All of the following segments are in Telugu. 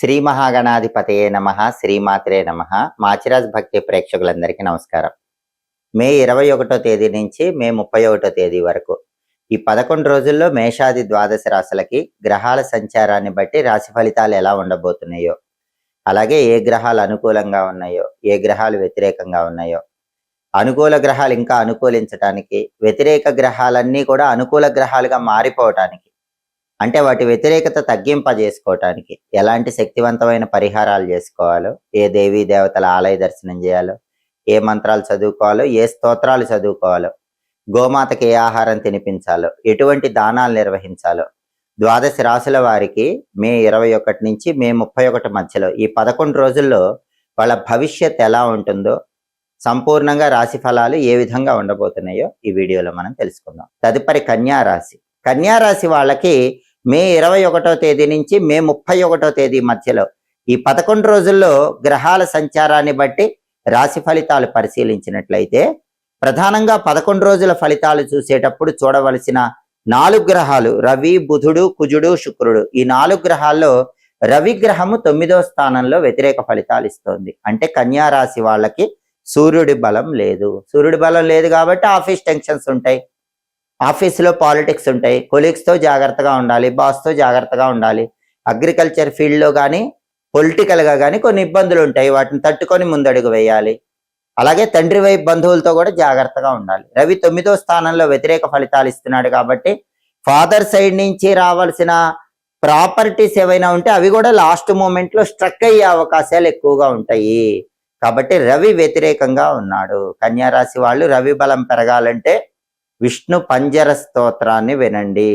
శ్రీ మహాగణాధిపతయే నమః, శ్రీమాత్రే నమః. మాచిరాజ్ భక్తి ప్రేక్షకులందరికీ నమస్కారం. మే 21వ తేదీ నుంచి మే 31వ తేదీ వరకు ఈ 11 రోజుల్లో మేషాది ద్వాదశ రాశులకి గ్రహాల సంచారాన్ని బట్టి రాశి ఫలితాలు ఎలా ఉండబోతున్నాయో, అలాగే ఏ గ్రహాలు అనుకూలంగా ఉన్నాయో, ఏ గ్రహాలు వ్యతిరేకంగా ఉన్నాయో, అనుకూల గ్రహాలు ఇంకా అనుకూలించడానికి, వ్యతిరేక గ్రహాలన్నీ కూడా అనుకూల గ్రహాలుగా మారిపోవటానికి, అంటే వాటి వ్యతిరేకత తగ్గింపజేసుకోవటానికి ఎలాంటి శక్తివంతమైన పరిహారాలు చేసుకోవాలో, ఏ దేవీ దేవతల ఆలయ దర్శనం చేయాలో, ఏ మంత్రాలు చదువుకోవాలో, ఏ స్తోత్రాలు చదువుకోవాలో, గోమాతకి ఏ ఆహారం తినిపించాలో, ఎటువంటి దానాలు నిర్వహించాలో, ద్వాదశ రాశుల వారికి మే 21 నుంచి మే 31 మధ్యలో ఈ 11 రోజుల్లో వాళ్ళ భవిష్యత్ ఎలా ఉంటుందో, సంపూర్ణంగా రాశి ఫలాలు ఏ విధంగా ఉండబోతున్నాయో ఈ వీడియోలో మనం తెలుసుకుందాం. తదుపరి కన్యా రాశి. కన్యా రాశి వాళ్ళకి మే 21వ తేదీ నుంచి మే 31వ తేదీ మధ్యలో ఈ 11 రోజుల్లో గ్రహాల సంచారాన్ని బట్టి రాశి ఫలితాలు పరిశీలించినట్లయితే, ప్రధానంగా 11 రోజుల ఫలితాలు చూసేటప్పుడు చూడవలసిన 4 గ్రహాలు రవి, బుధుడు, కుజుడు, శుక్రుడు. ఈ 4 గ్రహాల్లో రవి గ్రహము 9వ స్థానంలో వ్యతిరేక ఫలితాలు ఇస్తోంది. అంటే కన్యా రాశి వాళ్ళకి సూర్యుడి బలం లేదు. సూర్యుడి బలం లేదు కాబట్టి ఆఫీస్ టెన్షన్స్ ఉంటాయి, ఆఫీసులో పాలిటిక్స్ ఉంటాయి, కొలీగ్స్తో జాగ్రత్తగా ఉండాలి, బాస్తో జాగ్రత్తగా ఉండాలి. అగ్రికల్చర్ ఫీల్డ్లో కానీ పొలిటికల్గా కానీ కొన్ని ఇబ్బందులు ఉంటాయి, వాటిని తట్టుకొని ముందడుగు వేయాలి. అలాగే తండ్రి వైపు బంధువులతో కూడా జాగ్రత్తగా ఉండాలి. రవి 9వ స్థానంలో వ్యతిరేక ఫలితాలు ఇస్తున్నాడు కాబట్టి ఫాదర్ సైడ్ నుంచి రావాల్సిన ప్రాపర్టీస్ ఏవైనా ఉంటే అవి కూడా లాస్ట్ మూమెంట్లో స్ట్రక్ అయ్యే అవకాశాలు ఎక్కువగా ఉంటాయి. కాబట్టి రవి వ్యతిరేకంగా ఉన్నాడు. కన్యా రాశి వాళ్ళు రవి బలం పెరగాలంటే విష్ణు పంజర స్తోత్రాన్ని వినండి.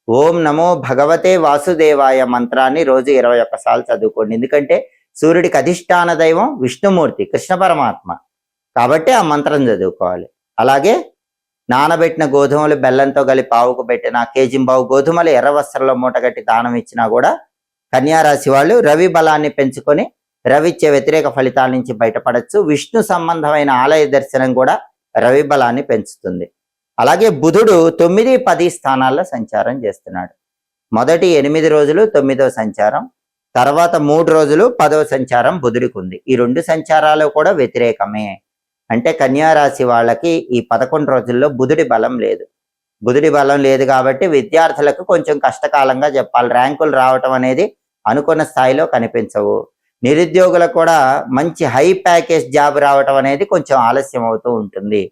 ఓం నమో భగవతే వాసుదేవాయ మంత్రాన్ని రోజు 21 సార్లు చదువుకోండి. ఎందుకంటే సూర్యుడికి అధిష్టాన దైవం విష్ణుమూర్తి, కృష్ణ పరమాత్మ, కాబట్టి ఆ మంత్రం చదువుకోవాలి. అలాగే నానబెట్టిన గోధుమలు బెల్లంతో కలిపి ఆవుకు పెట్టిన కేజింబావు గోధుమలు ఎర్ర వస్త్రంలో మూటగట్టి దానం ఇచ్చినా కూడా కన్యా రాశి వాళ్ళు రవి బలాన్ని పెంచుకొని రవి ఇచ్చే వ్యతిరేక ఫలితాల నుంచి బయటపడచ్చు. విష్ణు సంబంధమైన ఆలయ దర్శనం కూడా రవి బలాన్ని పెంచుతుంది. అలాగే బుధుడు 9, 10 స్థానాల్లో సంచారం చేస్తున్నాడు. మొదటి 8 రోజులు 9వ సంచారం, తర్వాత 3 రోజులు 10వ సంచారం బుధుడికి ఉంది. ఈ 2 సంచారాలు కూడా వ్యతిరేకమే. అంటే కన్యా రాశి వాళ్ళకి ఈ 11 రోజుల్లో బుధుడి బలం లేదు. బుధుడి బలం లేదు కాబట్టి విద్యార్థులకు కొంచెం కష్టకాలంగా చెప్పాలి. ర్యాంకులు రావటం అనేది అనుకున్న స్థాయిలో కనిపించవు. నిరుద్యోగులకు కూడా మంచి హై ప్యాకేజ్ జాబ్ రావటం అనేది కొంచెం ఆలస్యం అవుతూ ఉంటుంది.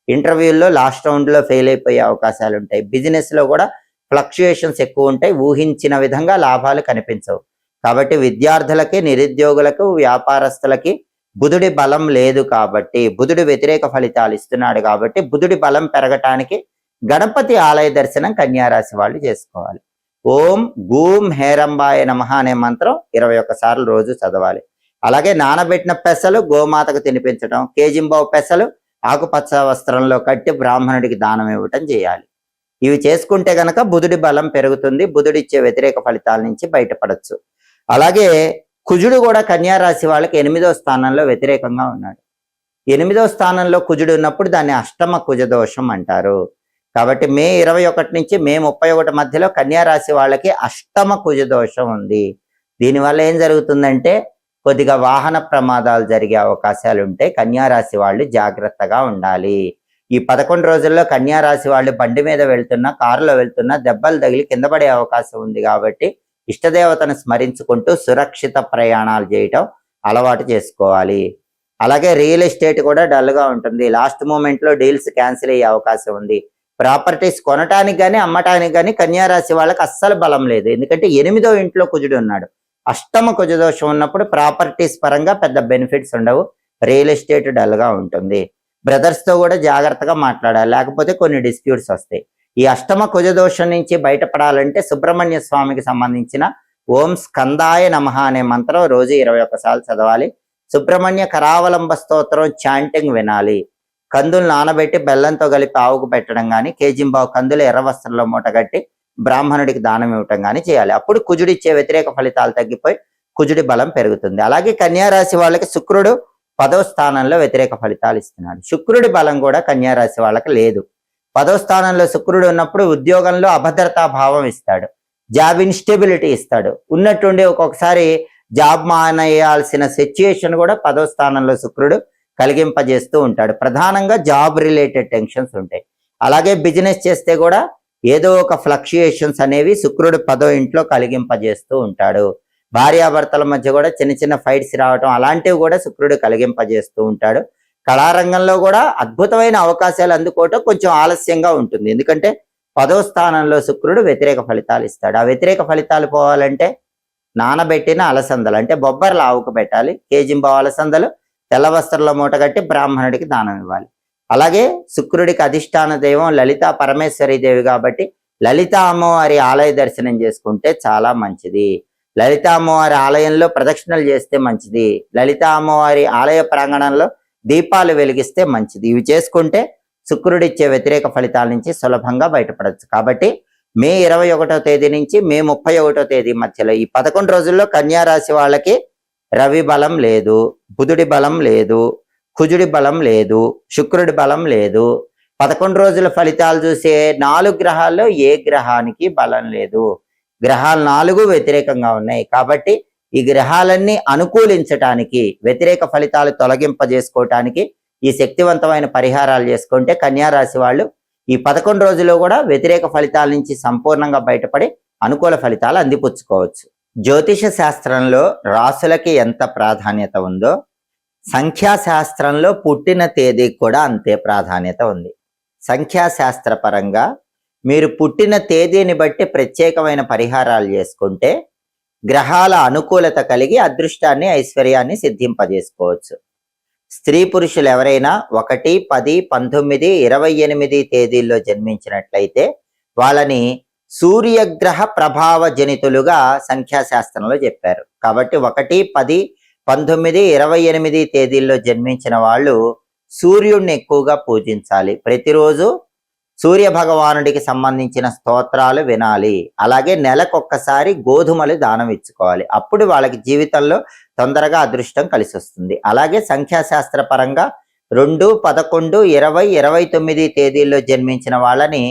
ఇంటర్వ్యూల్లో లాస్ట్ రౌండ్లో ఫెయిల్ అయిపోయే అవకాశాలు ఉంటాయి. బిజినెస్లో కూడా ఫ్లక్చుయేషన్స్ ఎక్కువ ఉంటాయి, ఊహించిన విధంగా లాభాలు కనిపించవు. కాబట్టి విద్యార్థులకి, నిరుద్యోగులకు, వ్యాపారస్తులకి బుధుడి బలం లేదు కాబట్టి, బుధుడి వ్యతిరేక ఫలితాలు ఇస్తున్నాడు కాబట్టి బుధుడి బలం పెరగటానికి గణపతి ఆలయ దర్శనం కన్యా రాశి వాళ్ళు చేసుకోవాలి. ఓం గూం హేరంబాయ నమః అనే మంత్రం 21 సార్లు రోజు చదవాలి. అలాగే నానబెట్టిన పెసలు గోమాతకు తినిపించడం, కేజింబావు పెసలు ఆకుపచ్చ వస్త్రంలో కట్టి బ్రాహ్మణుడికి దానం ఇవ్వటం చేయాలి. ఇవి చేసుకుంటే గనక బుధుడి బలం పెరుగుతుంది, బుధుడిచ్చే వ్యతిరేక ఫలితాల నుంచి బయటపడచ్చు. అలాగే కుజుడు కూడా కన్యా రాశి వాళ్ళకి 8వ స్థానంలో వ్యతిరేకంగా ఉన్నాడు. 8వ స్థానంలో కుజుడు ఉన్నప్పుడు దాన్ని అష్టమ కుజ దోషం అంటారు. కాబట్టి మే 21 నుంచి మే 31 మధ్యలో కన్యా రాశి వాళ్ళకి అష్టమ కుజ దోషం ఉంది. దీనివల్ల ఏం జరుగుతుందంటే కొద్దిగా వాహన ప్రమాదాలు జరిగే అవకాశాలు ఉంటాయి. కన్యా రాశి వాళ్ళు జాగ్రత్తగా ఉండాలి. ఈ 11 రోజుల్లో కన్యా రాశి వాళ్ళు బండి మీద వెళ్తున్నా, కారులో వెళ్తున్నా దెబ్బలు తగిలి కింద పడే అవకాశం ఉంది. కాబట్టి ఇష్టదేవతను స్మరించుకుంటూ సురక్షిత ప్రయాణాలు చేయటం అలవాటు చేసుకోవాలి. అలాగే రియల్ ఎస్టేట్ కూడా డల్గా ఉంటుంది. లాస్ట్ మూమెంట్లో డీల్స్ క్యాన్సిల్ అయ్యే అవకాశం ఉంది. ప్రాపర్టీస్ కొనటానికి కానీ అమ్మటానికి కానీ కన్యా రాశి వాళ్ళకి అస్సలు బలం లేదు. ఎందుకంటే 8వ ఇంట్లో కుజుడు ఉన్నాడు. అష్టమ కుజదోషం ఉన్నప్పుడు ప్రాపర్టీస్ పరంగా పెద్ద బెనిఫిట్స్ ఉండవు, రియల్ ఎస్టేట్ డల్గా ఉంటుంది. బ్రదర్స్తో కూడా జాగ్రత్తగా మాట్లాడాలి, లేకపోతే కొన్ని డిస్ప్యూట్స్ వస్తాయి. ఈ అష్టమ కుజదోషం నుంచి బయటపడాలంటే సుబ్రహ్మణ్య స్వామికి సంబంధించిన ఓం స్కందాయ నమః అనే మంత్రం రోజు 21 సార్లు చదవాలి. సుబ్రహ్మణ్య కరావలంబ స్తోత్రం చాంటింగ్ వినాలి. కందులు నానబెట్టి బెల్లంతో కలిపి ఆవుకు పెట్టడం కానీ, కేజింబావు కందులు ఎర్ర వస్త్రంలో మూటగట్టి బ్రాహ్మణుడికి దానం ఇవ్వటం కానీ చేయాలి. అప్పుడు కుజుడిచ్చే వ్యతిరేక ఫలితాలు తగ్గిపోయి కుజుడి బలం పెరుగుతుంది. అలాగే కన్యా రాశి వాళ్ళకి శుక్రుడు 10వ స్థానంలో వ్యతిరేక ఫలితాలు ఇస్తున్నాడు. శుక్రుడి బలం కూడా కన్యా రాశి వాళ్ళకి లేదు. 10వ స్థానంలో శుక్రుడు ఉన్నప్పుడు ఉద్యోగంలో అభద్రతా భావం ఇస్తాడు, జాబ్ ఇన్స్టెబిలిటీ ఇస్తాడు. ఉన్నట్టుండి ఒక్కొక్కసారి జాబ్ మానేయాల్సిన సిచ్యుయేషన్ కూడా 10వ స్థానంలో శుక్రుడు కలిగింపజేస్తూ ఉంటాడు. ప్రధానంగా జాబ్ రిలేటెడ్ టెన్షన్స్ ఉంటాయి. అలాగే బిజినెస్ చేస్తే కూడా ఏదో ఒక ఫ్లక్చుయేషన్స్ అనేవి శుక్రుడు 10వ ఇంట్లో కలిగింపజేస్తూ ఉంటాడు. భార్యాభర్తల మధ్య కూడా చిన్న చిన్న ఫైట్స్ రావటం అలాంటివి కూడా శుక్రుడు కలిగింపజేస్తూ ఉంటాడు. కళారంగంలో కూడా అద్భుతమైన అవకాశాలు అందుకోవటం కొంచెం ఆలస్యంగా ఉంటుంది. ఎందుకంటే 10వ స్థానంలో శుక్రుడు వ్యతిరేక ఫలితాలు ఇస్తాడు. ఆ వ్యతిరేక ఫలితాలు పోవాలంటే నానబెట్టిన అలసందలు అంటే బొబ్బర్లు ఆవుకు పెట్టాలి, కేజింబావు అలసందలు తెల్ల వస్త్రంలో మూటగట్టి బ్రాహ్మణుడికి దానం ఇవ్వాలి. అలాగే శుక్రుడికి అధిష్టాన దైవం లలితా పరమేశ్వరి దేవి కాబట్టి లలితా అమ్మవారి ఆలయ దర్శనం చేసుకుంటే చాలా మంచిది. లలితా అమ్మవారి ఆలయంలో ప్రదక్షిణలు చేస్తే మంచిది. లలితా అమ్మవారి ఆలయ ప్రాంగణంలో దీపాలు వెలిగిస్తే మంచిది. ఇవి చేసుకుంటే శుక్రుడిచ్చే వ్యతిరేక ఫలితాల నుంచి సులభంగా బయటపడవచ్చు. కాబట్టి మే 21వ తేదీ నుంచి మే 31వ తేదీ మధ్యలో ఈ 11 రోజుల్లో కన్యా రాశి వాళ్ళకి రవి బలం లేదు, బుధుడి బలం లేదు, కుజుడి బలం లేదు, శుక్రుడి బలం లేదు. 11 రోజుల ఫలితాలు చూసే 4 గ్రహాల్లో ఏ గ్రహానికి బలం లేదు. గ్రహాలు 4 వ్యతిరేకంగా ఉన్నాయి. కాబట్టి ఈ గ్రహాలన్నీ అనుకూలించటానికి, వ్యతిరేక ఫలితాలు తొలగింపజేసుకోవటానికి ఈ శక్తివంతమైన పరిహారాలు చేసుకుంటే కన్యా రాశి వాళ్ళు ఈ 11 రోజులు కూడా వ్యతిరేక ఫలితాల నుంచి సంపూర్ణంగా బయటపడి అనుకూల ఫలితాలు అందిపుచ్చుకోవచ్చు. జ్యోతిష శాస్త్రంలో రాసులకి ఎంత ప్రాధాన్యత ఉందో సంఖ్యాశాస్త్రంలో పుట్టిన తేదీకి కూడా అంతే ప్రాధాన్యత ఉంది. సంఖ్యాశాస్త్ర పరంగా మీరు పుట్టిన తేదీని బట్టి ప్రత్యేకమైన పరిహారాలు చేసుకుంటే గ్రహాల అనుకూలత కలిగి అదృష్టాన్ని, ఐశ్వర్యాన్ని సిద్ధింపజేసుకోవచ్చు. స్త్రీ పురుషులు ఎవరైనా 1, 10, 19, 28 తేదీల్లో జన్మించినట్లయితే వాళ్ళని సూర్యగ్రహ ప్రభావ జనితులుగా సంఖ్యాశాస్త్రంలో చెప్పారు. కాబట్టి 1, 10, 19, 28 తేదీల్లో జన్మించిన వాళ్ళు సూర్యుడిని ఎక్కువగా పూజించాలి. ప్రతిరోజు సూర్య భగవానుడికి సంబంధించిన స్తోత్రాలు వినాలి. అలాగే నెలకొక్కసారి గోధుమలు దానం ఇచ్చుకోవాలి. అప్పుడు వాళ్ళకి జీవితంలో తొందరగా అదృష్టం కలిసి వస్తుంది. అలాగే సంఖ్యాశాస్త్ర పరంగా 2, 11, 20, 29 తేదీల్లో జన్మించిన వాళ్ళని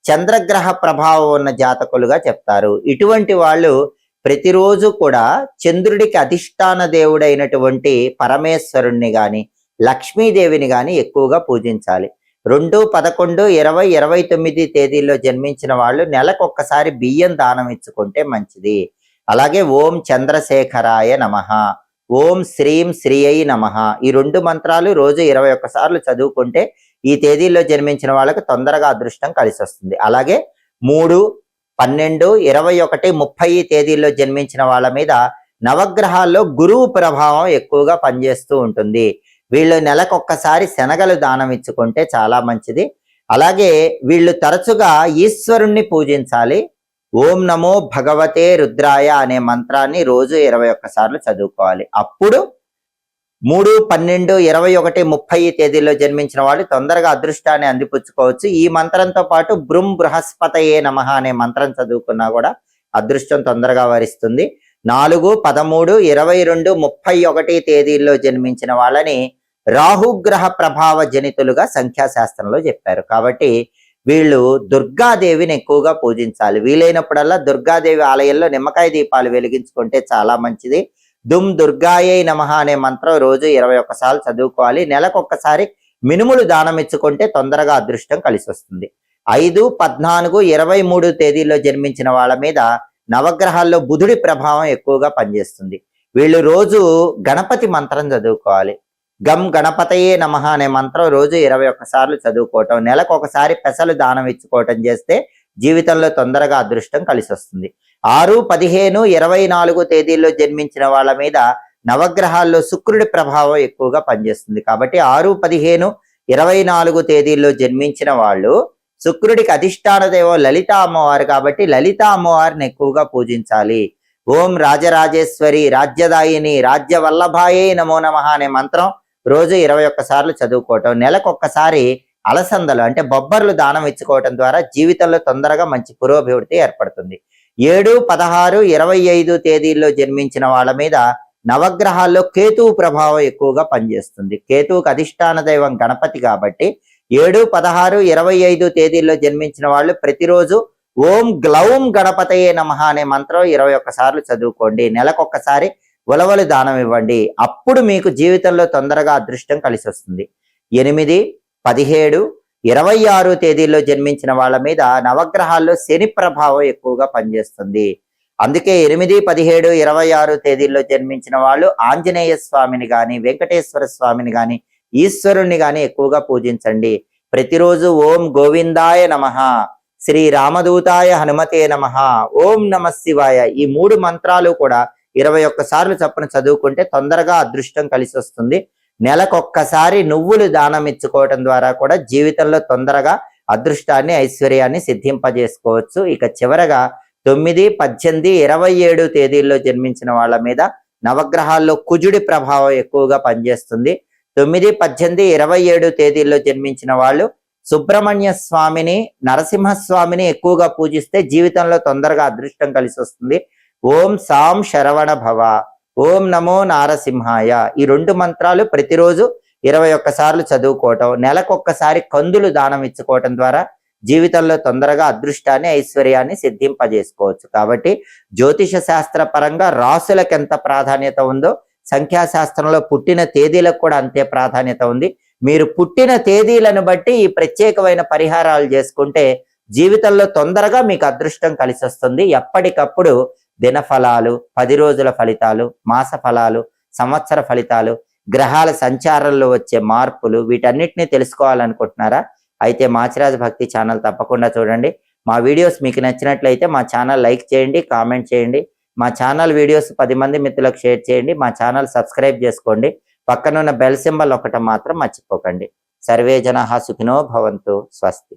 చంద్రగ్రహ ప్రభావం ఉన్న జాతకులుగా చెప్తారు. ఇటువంటి వాళ్ళు ప్రతిరోజు కూడా చంద్రుడికి అధిష్టాన దేవుడైనటువంటి పరమేశ్వరుణ్ణి గాని లక్ష్మీదేవిని గాని ఎక్కువగా పూజించాలి. 2, 11, 20, 29 తేదీల్లో జన్మించిన వాళ్ళు నెలకొక్కసారి బియ్యం దానం ఇచ్చుకుంటే మంచిది. అలాగే ఓం చంద్రశేఖరాయ నమః, ఓం శ్రీం శ్రీయై నమః ఈ 2 మంత్రాలు రోజు 21 సార్లు చదువుకుంటే ఈ తేదీల్లో జన్మించిన వాళ్ళకి తొందరగా అదృష్టం కలిసి వస్తుంది. అలాగే 3, 12, 21, 30 తేదీల్లో జన్మించిన వాళ్ళ మీద నవగ్రహాల్లో గురువు ప్రభావం ఎక్కువగా పనిచేస్తూ ఉంటుంది. వీళ్ళు నెలకొక్కసారి శనగలు దానం ఇచ్చుకుంటే చాలా మంచిది. అలాగే వీళ్ళు తరచుగా ఈశ్వరుణ్ణి పూజించాలి. ఓం నమో భగవతే రుద్రాయ అనే మంత్రాన్ని రోజు 21 సార్లు చదువుకోవాలి. అప్పుడు 3, 12, 21, 30 తేదీల్లో జన్మించిన వాళ్ళు తొందరగా అదృష్టాన్ని అందిపుచ్చుకోవచ్చు. ఈ మంత్రంతో పాటు బృం బృహస్పతయే నమః అనే మంత్రం చదువుకున్నా కూడా అదృష్టం తొందరగా వరిస్తుంది. 4, 13, 22, 31 తేదీల్లో జన్మించిన వాళ్ళని రాహుగ్రహ ప్రభావ జనితులుగా సంఖ్యాశాస్త్రంలో చెప్పారు. కాబట్టి వీళ్ళు దుర్గాదేవిని ఎక్కువగా పూజించాలి. వీలైనప్పుడల్లా దుర్గాదేవి ఆలయంలో నిమ్మకాయ దీపాలు వెలిగించుకుంటే చాలా మంచిది. దుమ్ దుర్గాయై నమః అనే మంత్రం రోజు 21 సార్లు చదువుకోవాలి. నెలకొక్కసారి మినుములు దానం ఇచ్చుకుంటే తొందరగా అదృష్టం కలిసి వస్తుంది. 5, 14, 23 తేదీల్లో జన్మించిన వాళ్ళ మీద నవగ్రహాల్లో బుధుడి ప్రభావం ఎక్కువగా పనిచేస్తుంది. వీళ్ళు రోజు గణపతి మంత్రం చదువుకోవాలి. గం గణపతయే నమః అనే మంత్రం రోజు 21 సార్లు చదువుకోవటం, నెలకొకసారి పెసలు దానం ఇచ్చుకోవటం చేస్తే జీవితంలో తొందరగా అదృష్టం కలిసి వస్తుంది. 6, 15, 24 తేదీల్లో జన్మించిన వాళ్ళ మీద నవగ్రహాల్లో శుక్రుడి ప్రభావం ఎక్కువగా పనిచేస్తుంది. కాబట్టి 6, 15, 24 తేదీల్లో జన్మించిన వాళ్ళు శుక్రుడికి అధిష్టాన దైవం లలితా అమ్మవారు కాబట్టి లలితా అమ్మవారిని ఎక్కువగా పూజించాలి. ఓం రాజరాజేశ్వరి రాజ్యదాయిని రాజ్యవల్లభాయే నమో నమః అనే మంత్రం రోజు 21 సార్లు చదువుకోవటం, నెలకొక్కసారి అలసందలు అంటే బొబ్బర్లు దానం ఇచ్చుకోవటం ద్వారా జీవితంలో తొందరగా మంచి పురోభివృద్ధి ఏర్పడుతుంది. 7, 16, 25 తేదీల్లో జన్మించిన వాళ్ళ మీద నవగ్రహాల్లో కేతువు ప్రభావం ఎక్కువగా పనిచేస్తుంది. కేతువుకు అధిష్టాన దైవం గణపతి కాబట్టి 7, 16, 25 తేదీల్లో జన్మించిన వాళ్ళు ప్రతిరోజు ఓం గ్లౌం గణపతయే నమః అనే మంత్రం 21 సార్లు చదువుకోండి. నెలకొక్కసారి ఉలవలు దానం ఇవ్వండి. అప్పుడు మీకు జీవితంలో తొందరగా అదృష్టం కలిసి వస్తుంది. 8, 17, 26 తేదీల్లో జన్మించిన వాళ్ళ మీద నవగ్రహాల్లో శని ప్రభావం ఎక్కువగా పనిచేస్తుంది. అందుకే 8, 17, 26 తేదీల్లో జన్మించిన వాళ్ళు ఆంజనేయ స్వామిని గాని, వెంకటేశ్వర స్వామిని గాని, ఈశ్వరుణ్ణి గాని ఎక్కువగా పూజించండి. ప్రతిరోజు ఓం గోవిందాయ నమః, శ్రీ రామదూతాయ హనుమతే నమః, ఓం నమః శివాయ ఈ 3 మంత్రాలు కూడా 21 సార్లు చప్పున చదువుకుంటే తొందరగా అదృష్టం కలిసి వస్తుంది. నెలకొక్కసారి నువ్వులు దానం ఇచ్చుకోవటం ద్వారా కూడా జీవితంలో తొందరగా అదృష్టాన్ని, ఐశ్వర్యాన్ని సిద్ధింపజేసుకోవచ్చు. ఇక చివరగా 9, 18, 27 తేదీల్లో జన్మించిన వాళ్ళ మీద నవగ్రహాల్లో కుజుడి ప్రభావం ఎక్కువగా పనిచేస్తుంది. 9, 18, 27 తేదీల్లో జన్మించిన వాళ్ళు సుబ్రహ్మణ్య స్వామిని, నరసింహస్వామిని ఎక్కువగా పూజిస్తే జీవితంలో తొందరగా అదృష్టం కలిసి వస్తుంది. ఓం సాం శరవణ భవ, ఓం నమో నారసింహాయ ఈ 2 మంత్రాలు ప్రతిరోజు 21 సార్లు చదువుకోవటం, నెలకొక్కసారి కందులు దానం ఇచ్చుకోవటం ద్వారా జీవితంలో తొందరగా అదృష్టాన్ని, ఐశ్వర్యాన్ని సిద్ధింపజేసుకోవచ్చు. కాబట్టి జ్యోతిష శాస్త్ర పరంగా రాసులకు ఎంత ప్రాధాన్యత ఉందో సంఖ్యాశాస్త్రంలో పుట్టిన తేదీలకు కూడా అంతే ప్రాధాన్యత ఉంది. మీరు పుట్టిన తేదీలను బట్టి ఈ ప్రత్యేకమైన పరిహారాలు చేసుకుంటే జీవితంలో తొందరగా మీకు అదృష్టం కలిసి వస్తుంది. ఎప్పటికప్పుడు దినఫలాలు, 10 రోజుల ఫలితాలు, మాస ఫలాలు, సంవత్సర ఫలితాలు, గ్రహాల సంచారంలో వచ్చే మార్పులు వీటన్నిటిని తెలుసుకోవాలనుకుంటున్నారా? అయితే మాచిరాజ్ భక్తి ఛానల్ తప్పకుండా చూడండి. మా వీడియోస్ మీకు నచ్చినట్లయితే మా ఛానల్ లైక్ చేయండి, కామెంట్ చేయండి. మా ఛానల్ వీడియోస్ 10 మంది మిత్రులకు షేర్ చేయండి. మా ఛానల్ సబ్స్క్రైబ్ చేసుకోండి. పక్కనున్న బెల్ సింబల్ ఒకటి మాత్రం మర్చిపోకండి. సర్వే జనాః సుఖినో భవంతు. స్వస్తి.